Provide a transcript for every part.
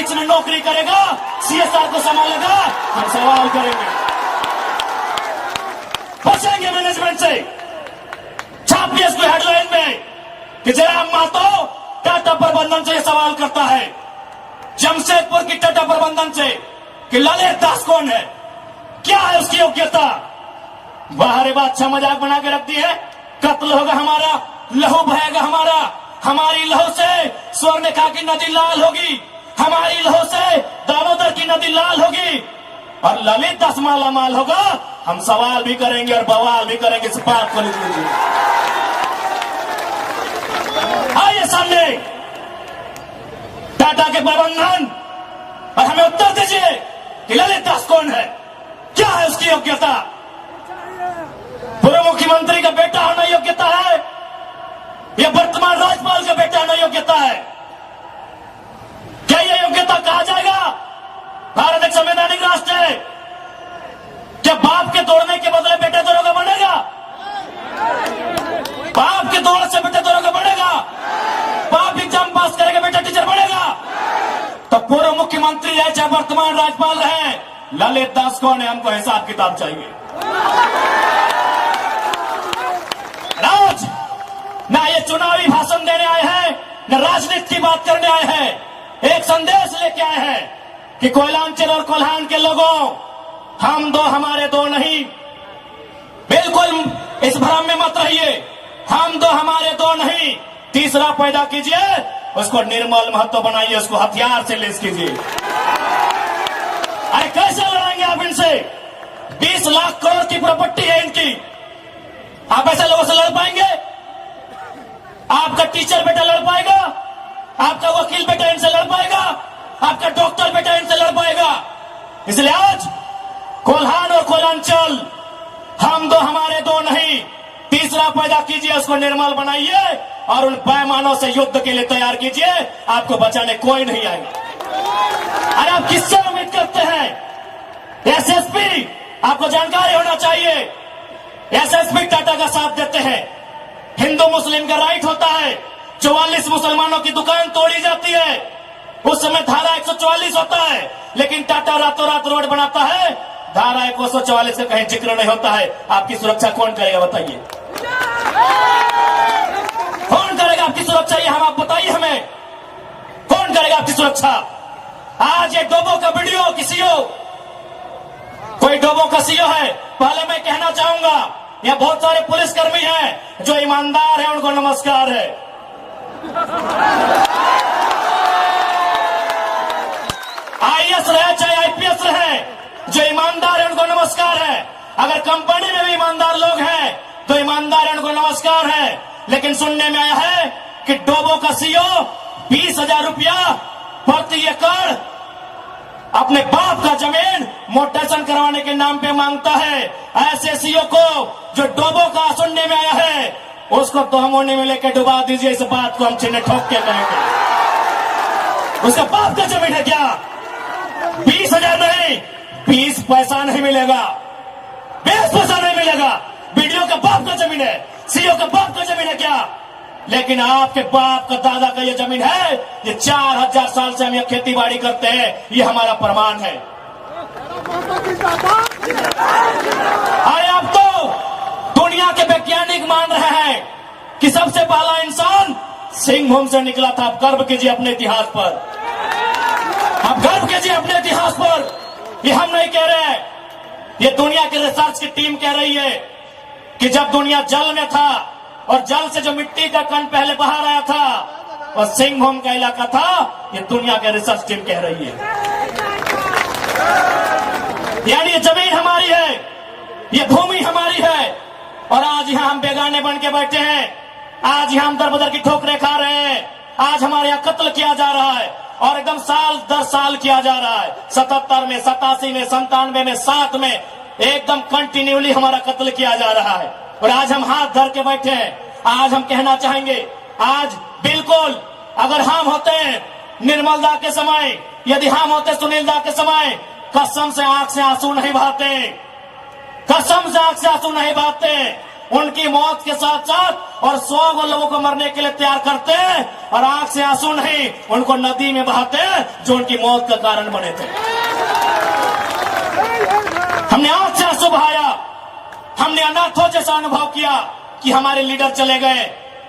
6 में नौकरी करेगा, CSR को संभालेगा, हम सवाल करेंगे। बचेंगे मैनेजमेंट से। छापिए इसको हेडलाइन में कि जयराम महतो टाटा प्रबंधन से सवाल करता है, जमशेदपुर की टाटा प्रबंधन से, कि ललित दास कौन है, क्या है उसकी योग्यता। बाहर बात अच्छा मजाक बना के रख दी है। कत्ल होगा हमारा, लहू बहेगा हमारा, हमारी लहू से स्वर्णरेखा की नदी लाल होगी, हमारी लहू से दामोदर की नदी लाल होगी, और ललित दास माला माल होगा। हम सवाल भी करेंगे और बवाल भी करेंगे। इस बात को लिख लीजिए। आइए सामने टाटा के प्रबंधन, और हमें उत्तर दीजिए कि ललित दास कौन है, क्या है उसकी योग्यता। पूर्व मुख्यमंत्री का बेटा होना योग्यता है या वर्तमान राज्यपाल का बेटा होना योग्यता है? क्या यह योग्यता कहा जाएगा? भारत एक संवैधानिक राष्ट्र है। क्या बाप के तोड़ने के बदले बेटे दरोगा बनेगा? बाप के तोड़ने से बेटे दरोगा बनेगा? बाप एग्जाम पास करेगा, बेटा टीचर बनेगा? तो पूर्व मुख्यमंत्री रहे चाहे वर्तमान राज्यपाल रहे, ललित दास कौन है, हमको हिसाब किताब चाहिए। आज ना ये चुनावी भाषण देने आए हैं, न राजनीति की बात करने आए हैं। एक संदेश लेके आए हैं कि कोयलांचल और कोल्हान के लोगों, हम दो हमारे दो नहीं। बिल्कुल इस भ्रम में मत रहिए। हम दो हमारे दो नहीं, तीसरा पैदा कीजिए, उसको निर्मल महतो बनाइए, उसको हथियार से लेस कीजिए। अरे कैसे लड़ेंगे आप इनसे? 20 लाख करोड़ की प्रॉपर्टी है इनकी। आप ऐसे लोगों से लड़ पाएंगे? आपका टीचर बेटा लड़ पाएगा? आपका वकील बेटा इनसे लड़ पाएगा? आपका डॉक्टर बेटा इनसे लड़ पाएगा? इसलिए आज कोल्हान और कोयलांचल, हम दो हमारे दो नहीं, तीसरा पैदा कीजिए, उसको निर्मल बनाइए और उन पैमानों से युद्ध के लिए तैयार कीजिए। आपको बचाने कोई नहीं आएगा। अरे आप किससे उम्मीद करते हैं? एसएसपी, आपको जानकारी होना चाहिए, एसएसपी टाटा का साथ देते हैं। हिंदू मुस्लिम का राइट होता है। 44 मुसलमानों की दुकान तोड़ी जाती है, उस समय धारा 144 होता है, लेकिन टाटा रातों रात रोड बनाता है, धारा 144 का कहीं जिक्र नहीं होता है। आपकी सुरक्षा कौन करेगा बताइए? कौन करेगा आपकी सुरक्षा? ये हम आप बताइए हमें, कौन करेगा आपकी सुरक्षा? आज ये डोबो का वीडियो किसी हो, कोई डोबो का सीओ है। पहले मैं कहना चाहूंगा, यह बहुत सारे पुलिसकर्मी हैं जो ईमानदार हैं, उनको नमस्कार है। आईएएस रहे चाहे आईपीएस रहे, जो ईमानदार है उनको नमस्कार है। अगर कंपनी में भी ईमानदार लोग हैं तो ईमानदार है, उनको नमस्कार है। लेकिन सुनने में आया है कि डोबो का सीओ 20,000 रुपया प्रति एकड़ अपने बाप का जमीन मोटेशन करवाने के नाम पे मांगता है। ऐसे सीओ को जो डोबो का सुनने में आया है, उसको तोहमोने में लेकर डुबा दीजिए। इस बात को हम चिन्ह ठोक के कहेंगे। उसका बाप का जमीन है क्या? 20,000 नहीं, 20 पैसा नहीं मिलेगा, 20 पैसा नहीं मिलेगा। वीडियो का बाप का जमीन है, सीओ का बाप का जमीन है क्या? लेकिन आपके बाप का दादा का ये जमीन है। ये 4000 साल से हम ये खेती बाड़ी करते हैं, ये हमारा प्रमाण है। अरे आप तो दुनिया के वैज्ञानिक मान रहे हैं कि सबसे पहला इंसान सिंहभूम से निकला था। आप गर्व कीजिए अपने इतिहास पर, आप गर्व कीजिए अपने इतिहास पर। ये हम नहीं कह रहे हैं, ये दुनिया की रिसर्च की टीम कह रही है कि जब दुनिया जल में था और जल से जो मिट्टी का कण पहले बाहर आया था और सिंहभूम का इलाका था, ये दुनिया की रिसर्च टीम कह रही है। यानी ये जमीन हमारी है, ये भूमि हमारी है, और आज यहां हम बेगाने बन के बैठे हैं। आज यहां हम दर बदर की ठोकरें खा रहे हैं। आज हमारे यहाँ कत्ल किया जा रहा है, और एकदम साल दर साल किया जा रहा है। 77 में, 87 में, 97 में, 7 में एकदम कंटिन्यूली हमारा कत्ल किया जा रहा है। और आज हम हाथ धर के बैठे हैं। आज हम कहना चाहेंगे, आज बिल्कुल अगर हम होते हैं निर्मल दा के समय, यदि हम होते सुनील दा के समय, कसम से आंख से आंसू नहीं बहाते, कसम से आंख से आंसू नहीं बहाते। उनकी मौत के साथ साथ और 100 गो लोगों को मरने के लिए तैयार करते और आंख से आंसू नहीं उनको नदी में बहाते जो उनकी मौत का कारण बने थे। हमने आंख से आंसू बहाया, हमने अनाथों जैसा अनुभव किया कि हमारे लीडर चले गए।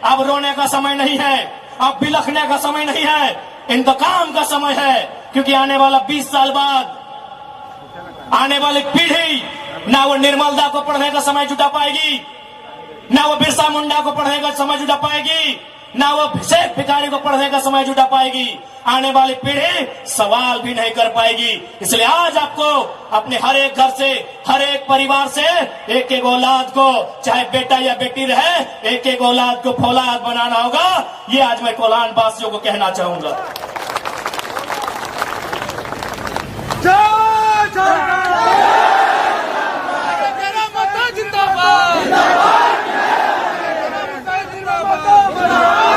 अब रोने का समय नहीं है, अब बिलखने का समय नहीं है, इंतकाम का समय है, क्योंकि आने वाला 20 साल बाद आने वाली पीढ़ी ना वो निर्मलदा को पढ़ने का समय जुटा पाएगी, ना वो बिरसा मुंडा को पढ़ने का समय जुटा पाएगी, ना वो शेख भिखारी को पढ़ने का समय जुटा पाएगी। आने वाली पीढ़ी सवाल भी नहीं कर पाएगी। इसलिए आज आपको अपने हर एक घर से, हर एक परिवार से एक एक औलाद को, चाहे बेटा या बेटी रहे, एक एक औलाद को फौलाद बनाना होगा। ये आज मैं कोल्हान वासियों को कहना चाहूंगा।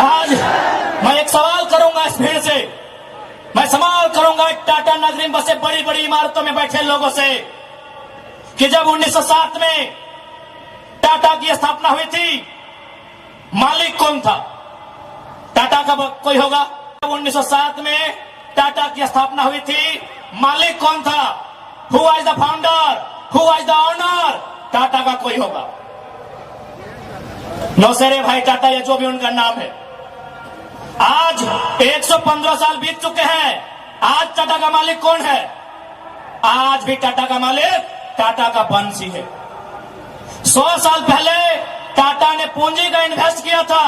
आज मैं एक सवाल करूंगा इस भीड़ से, मैं सवाल करूंगा टाटा नगरी बसे बड़ी बड़ी इमारतों में बैठे लोगों से कि जब 1907 में टाटा की स्थापना हुई थी, मालिक कौन था? टाटा का कोई होगा? 1907 में टाटा की स्थापना हुई थी, मालिक कौन था? Who was the founder? Who was the owner? Tata का कोई होगा? नौसेरे भाई टाटा या जो भी उनका नाम है। आज 115 साल बीत चुके हैं। आज टाटा का मालिक कौन है? आज भी टाटा का मालिक टाटा का वंशी है। 100 साल पहले टाटा ने पूंजी का इन्वेस्ट किया था,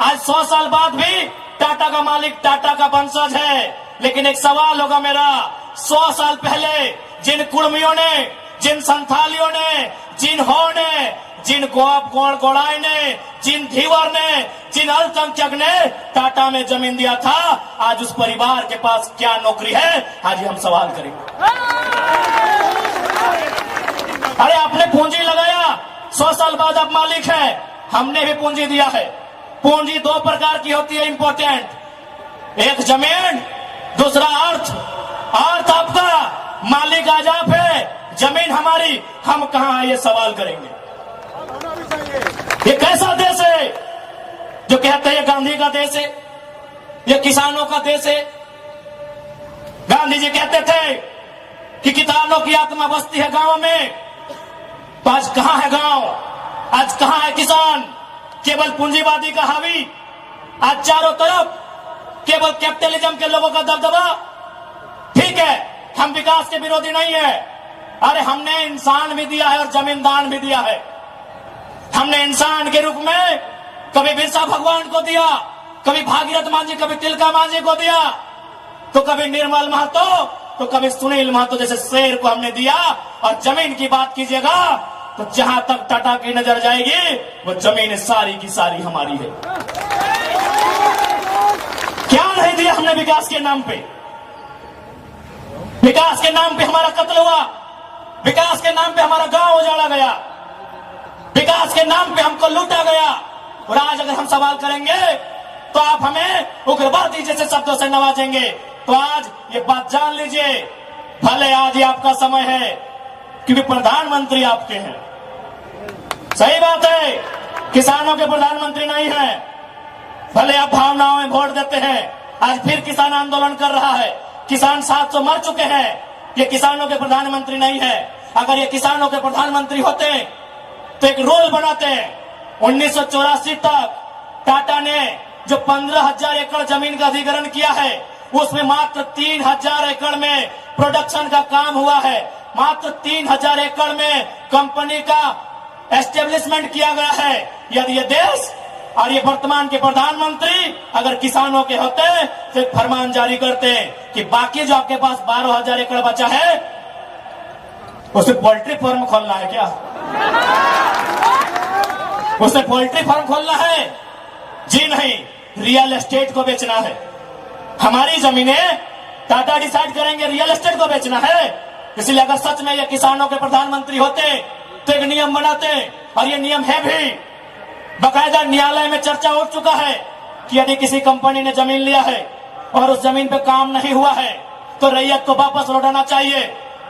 आज 100 साल बाद भी टाटा का मालिक टाटा का वंशज है। लेकिन एक सवाल होगा मेरा, 100 साल पहले जिन कुर्मियों ने, जिन संथालियों ने, जिन हो ने, जिन गोड़ाई ने, जिन धीवर ने, जिन अल्पसंख्यक ने टाटा में जमीन दिया था, आज उस परिवार के पास क्या नौकरी है? आज हम सवाल करेंगे। अरे आपने पूंजी लगाया, 100 साल बाद आप मालिक है, हमने भी पूंजी दिया है। पूंजी 2 प्रकार की होती है इंपॉर्टेंट, एक जमीन, दूसरा अर्थ। अर्थ आपका, मालिक आज आप है, जमीन हमारी, हम कहां है ये सवाल करेंगे। ये कैसा देश है जो कहते हैं ये गांधी का देश है, ये किसानों का देश है? गांधी जी कहते थे कि किसानों की आत्मा बसती है गांव में, तो आज कहां है गांव? आज कहां है किसान? केवल पूंजीवादी का हावी, आज चारों तरफ केवल कैपिटलिज्म के लोगों का दबदबा। ठीक है, हम विकास के विरोधी नहीं है। अरे हमने इंसान भी दिया है और जमीन दान भी दिया है। हमने इंसान के रूप में कभी बिरसा भगवान को दिया, कभी भागीरथ मांझी, कभी तिलका मांझी को दिया, तो कभी निर्मल महतो, तो कभी सुनील महतो जैसे शेर को हमने दिया। और जमीन की बात कीजिएगा तो जहां तक टाटा की नजर जाएगी वो जमीन सारी की सारी हमारी है। क्या नहीं दिया हमने विकास के नाम पे? विकास के नाम पे हमारा कत्ल हुआ, विकास के नाम पे हमारा गांव उजाड़ा गया, विकास के नाम पे हमको लूटा गया। और आज अगर हम सवाल करेंगे तो आप हमें उग्रवादी जैसे शब्दों से नवाजेंगे। तो आज ये बात जान लीजिए, भले आज ये आपका समय है क्योंकि प्रधानमंत्री आपके हैं, सही बात है, किसानों के प्रधानमंत्री नहीं है। भले आप भावनाओं में वोट देते हैं, आज फिर किसान आंदोलन कर रहा है, किसान 700 मर चुके हैं, ये किसानों के प्रधानमंत्री नहीं है। अगर ये किसानों के प्रधानमंत्री होते तो एक रूल बनाते हैं। 1984 तक टाटा ने जो 15,000 एकड़ जमीन का अधिग्रहण किया है, उसमें मात्र 3,000 एकड़ में प्रोडक्शन का काम हुआ है, मात्र 3,000 एकड़ में कंपनी का एस्टेब्लिशमेंट किया गया है। यदि ये देश और ये वर्तमान के प्रधानमंत्री अगर किसानों के होते तो एक फरमान जारी करते कि बाकी जो आपके पास 12,000 एकड़ बचा है उसे पोल्ट्री फार्म खोलना है क्या? उसे पोल्ट्री फार्म खोलना है? जी नहीं, रियल एस्टेट को बेचना है। हमारी जमीनें टाटा डिसाइड करेंगे रियल एस्टेट को बेचना है। इसलिए अगर सच में ये किसानों के प्रधानमंत्री होते तो एक नियम बनाते, और ये नियम है भी, बकायदा न्यायालय में चर्चा उठ चुका है कि यदि किसी कंपनी ने जमीन लिया है और उस जमीन पे काम नहीं हुआ है तो रैयत को वापस लौटाना चाहिए।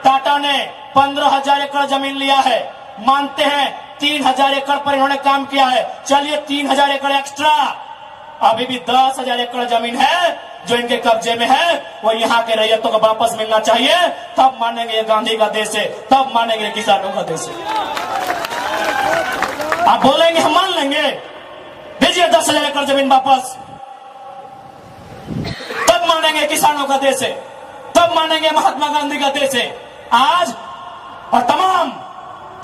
टाटा ने 15,000 एकड़ जमीन लिया है, मानते हैं 3000 एकड़ पर इन्होंने काम किया है। चलिए 3000 एकड़ एक्स्ट्रा, अभी भी 10,000 एकड़ जमीन है जो इनके कब्जे में है, वो यहाँ के रैयतों को वापस मिलना चाहिए। तब मानेंगे ये गांधी का देश है, तब मानेंगे किसानों का देश है। आप बोलेंगे हम मान लेंगे, दीजिए 10,000 एकड़ जमीन वापस, तब मानेंगे किसानों का देश है, तब मानेंगे महात्मा गांधी का देश है। आज और तमाम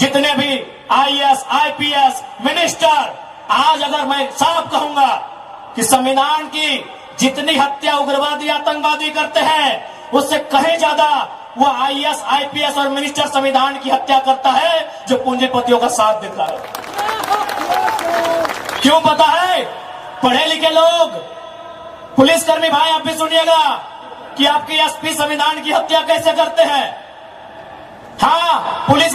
जितने भी आईएएस, आईपीएस, मिनिस्टर, आज अगर मैं साफ कहूंगा कि संविधान की जितनी हत्या उग्रवादी आतंकवादी करते हैं, उससे कहीं ज्यादा वो आईएएस, आईपीएस और मिनिस्टर संविधान की हत्या करता है जो पूंजीपतियों का साथ देता है। क्यों पता है? पढ़े लिखे लोग, पुलिसकर्मी भाई आप भी सुनिएगा कि आपके एसपी संविधान की हत्या कैसे करते हैं। हाँ, पुलिस